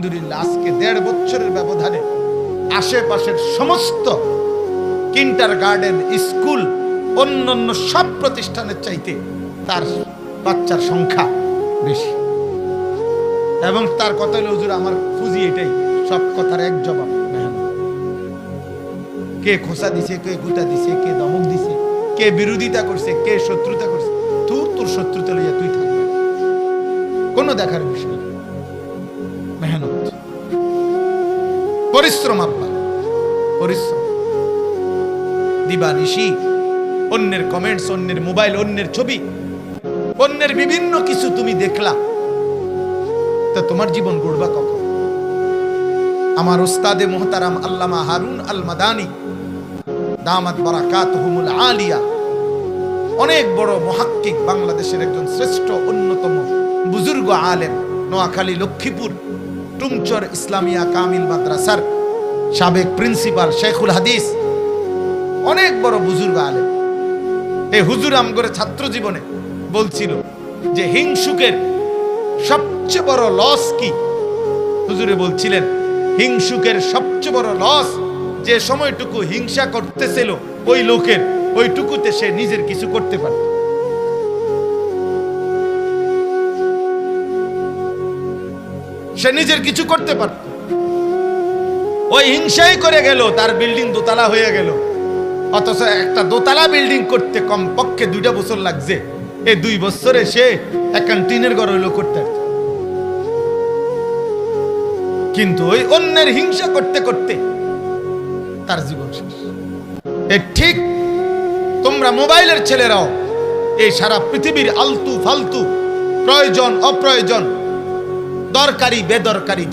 আলহামদুলিল্লাহ আজকে 1.5 বছরের ব্যবধানে আশেপাশের সমস্ত কিন্ডারগার্টেন স্কুল অন্যান্য সব প্রতিষ্ঠানের চাইতে তার বাচ্চার সংখ্যা বেশি। এবং তার কথা হলো, হুজুর আমার ফুজি এটাই, সব কথার এক জবাব মেহনত। কে খোসা দিছে, কে গুতা দিছে, কে দমক দিছে, কে বিরোধিতা করছে, কে শত্রুতা করছে, তোর শত্রুতা লইয়া তুই থাকবে, কোনো দেখার বিষয়। মেহনত, পরিশ্রম, আব্বা পরিশ্রম, দিবানিশি, অন্যের কমেন্টস, অন্যের মোবাইল, অন্যের ছবি, অন্যের বিভিন্ন কিছু তুমি দেখলা, তা তোমার জীবন গড়বা কখন? আমার উস্তাদে মুহতারাম আল্লামা হারুন আল মাদানী দামাত বারাকাতুহুমুল আলিয়া, অনেক বড় মুহাক্কিক, বাংলাদেশের একজন শ্রেষ্ঠ অন্যতম বুজুর্গ আলেম, নোয়াখালী লক্ষ্মীপুর টুমচর ইসলামিয়া কামিল মাদ্রাসার সাবেক প্রিন্সিপাল, শেখুল হাদিস, অনেক বড় বুজুর্গ আলেম। এই হুজুর আমগরে ছাত্র জীবনে বলছিল যে হিংসুকের সবচেয়ে বড় লস কি? হুজুরে বলছিলেন, হিংসুকের সবচেয়ে বড় লস যে সময়টুকু হিংসা করতেছিল ওই লোকের, ওইটুকুতে সে নিজের কিছু করতে পারত। সে নিজের কিছু করতে পারত। ওই হিংসাই করে গেল, তার বিল্ডিং দোতলা হয়ে গেল, অথচ একটা দোতলা বিল্ডিং করতে কমপক্ষে 2টা বছর লাগছে। এই 2 বছরে সে একটা টিনের ঘর হইলো করতে পারত। কিন্তু ওই অন্যের হিংসা করতে করতে তার জীবন শেষ। ঠিক তোমরা মোবাইলের ছেলেরাও এই সারা পৃথিবীর আলতু ফালতু, প্রয়োজন অপ্রয়োজন, দরকারি বেদরকারি